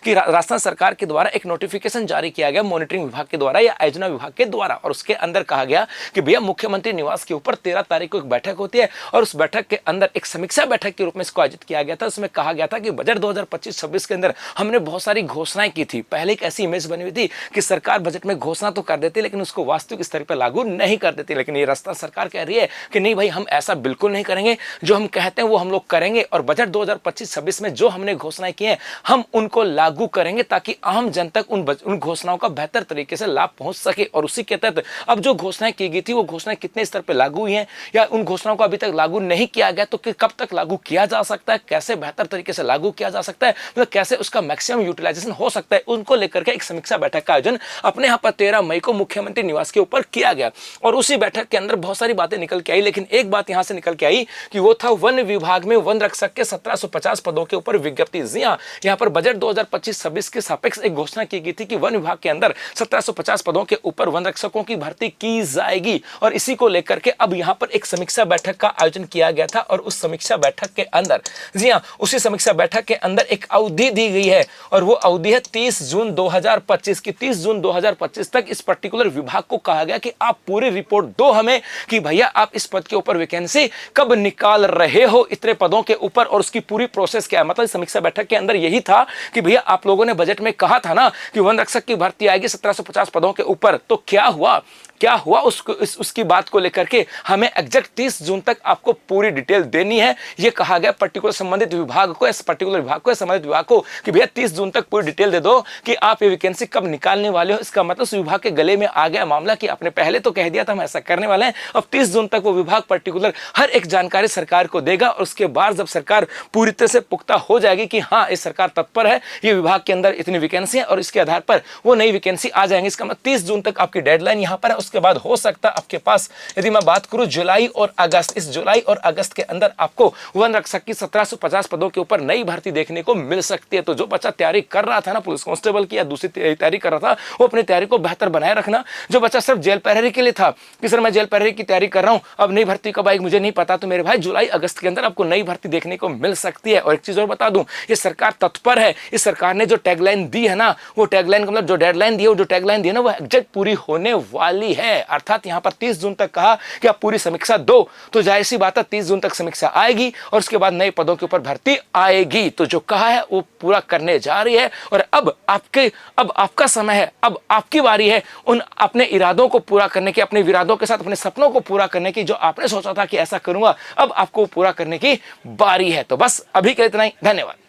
कि राजस्थान सरकार के द्वारा एक नोटिफिकेशन जारी किया गया मॉनिटरिंग विभाग के द्वारा या आयोजना विभाग के द्वारा, और उसके अंदर कहा गया कि भैया मुख्यमंत्री निवास के ऊपर 13 तारीख को एक बैठक होती है और उस बैठक के अंदर एक समीक्षा बैठक के रूप में इसको आयोजित किया गया था। उसमें कहा गया था कि बजट 2025-26 के अंदर हमने बहुत सारी घोषणाएं की थी। पहले एक ऐसी इमेज बनी हुई थी कि सरकार बजट में घोषणा तो कर देती लेकिन उसको वास्तविक स्तर पर लागू नहीं कर देती, लेकिन ये राजस्थान सरकार कह रही है कि नहीं भाई, हम ऐसा बिल्कुल नहीं करेंगे, जो हम कहते हैं वो हम लोग करेंगे और बजट 2025-26 में जो हमने घोषणाएं की हैं हम उनको लागू करेंगे ताकि आम जनता तक उन घोषणाओं का बेहतर तरीके से लाभ पहुंच सके। और उसी के तहत अब जो घोषणाएं की गई थी वो घोषणाएं कितने स्तर पर लागू हुई हैं या उन घोषणाओं को अभी तक लागू नहीं किया गया तो कब तक लागू किया जा सकता है, कैसे बेहतर तरीके से लागू किया जा सकता है, मतलब कैसे उसका मैक्सिमम यूटिलाइजेशन हो सकता है, उनको लेकर के एक समीक्षा बैठक का आयोजन अपने यहाँ पर 13 मई को मुख्यमंत्री निवास के ऊपर किया गया। और उसी बैठक के अंदर बहुत सारी बातें निकल के आई, लेकिन एक बात यहां से निकल के आई कि वो था वन विभाग में वन रक्षक के 1750 पदों के ऊपर विज्ञप्ति। जी हां, यहां पर बजट 2025-26 के सापेक्ष एक घोषणा की गई थी कि वन विभाग के अंदर 1750 पदों के ऊपर वन रक्षकों की भर्ती की जाएगी और इसी को लेकर के अब यहां पर एक समीक्षा बैठक का आयोजन किया गया था। और उस समीक्षा बैठक के अंदर, जी हां, उसी समीक्षा बैठक के अंदर एक अवधि दी गई है और वो अवधि है 30 जून 2025 की। 30 जून 2025 तक इस पर्टिकुलर विभाग को कहा गया कि आप पूरी रिपोर्ट दो हमें कि भैया आप इस पद के ऊपर वैकेंसी कब निकाल रहे हो इतने पदों के ऊपर और उसकी पूरी प्रोसेस क्या है। मतलब समीक्षा बैठक के अंदर यही था कि भैया आप लोगों ने बजट में कहा था ना कि वन रक्षक की भर्ती आएगी 1750 पदों के ऊपर, तो क्या हुआ उसकी बात को लेकर के हमें एग्जैक्ट 30 जून तक आपको पूरी डिटेल देनी है। यह कहा गया पर्टिकुलर संबंधित विभाग को, संबंधित विभाग को कि भैया 30 जून तक पूरी डिटेल दे दो कि आप ये वैकेंसी कब निकालने वाले हो। इसका मतलब उस विभाग के गले में आ गया मामला कि आपने पहले तो कह दिया था हम ऐसा करने वाले हैं, अब 30 जून तक वो विभाग पर्टिकुलर हर एक जानकारी सरकार को देगा और उसके बाद जब सरकार पूरी तरह से पुख्ता हो जाएगी कि हाँ इस सरकार तत्पर है, ये विभाग के अंदर इतनी वैकेंसी है और इसके आधार पर वो नई वैकेंसी आ जाएंगी। इसका मतलब 30 जून तक आपकी डेडलाइन यहां पर है। उसके बाद हो सकता है आपके पास, यदि मैं बात करूं जुलाई और अगस्त, इस जुलाई और अगस्त के अंदर आपको वन रक्षक की 1750 पदों के ऊपर नई भर्ती देखने को मिल सकती है। तो जो बच्चा तैयारी कर रहा था ना पुलिस कांस्टेबल की या दूसरी तैयारी कर रहा था, वो अपनी तैयारी को बेहतर बनाए रखना। जो बच्चा सिर्फ जेल प्रहरी के लिए था कि सर मैं जेल प्रहरी की तैयारी कर रहा हूं, अब नई भर्ती कब आएगी मुझे नहीं पता, तो मेरे भाई जुलाई अगस्त के अंदर आपको नई भर्ती देखने को मिल सकती है। और एक चीज और बता दूं, ये सरकार तत्पर है। इस सरकार ने जो टैगलाइन दी है ना, वो टैगलाइन का मतलब जो डेडलाइन दी है, जो टैगलाइन दी है ना, वो एग्जैक्ट पूरी होने वाली है। अर्थात यहां पर 30 जून तक कहा कि आप पूरी समीक्षा दो, तो जाहिर सी बात है 30 जून तक समीक्षा आएगी और उसके बाद नए पदों के ऊपर भर्ती आएगी। तो जो कहा है वो पूरा करने जा रही है और अब आपका समय है, अब आपकी बारी है उन अपने इरादों को पूरा करने की, अपने विरादों के साथ अपने सपनों को पूरा करने की। जो आपने सोचा था कि ऐसा करूंगा, अब आपको पूरा करने की बारी है। तो बस अभी के इतना ही, धन्यवाद।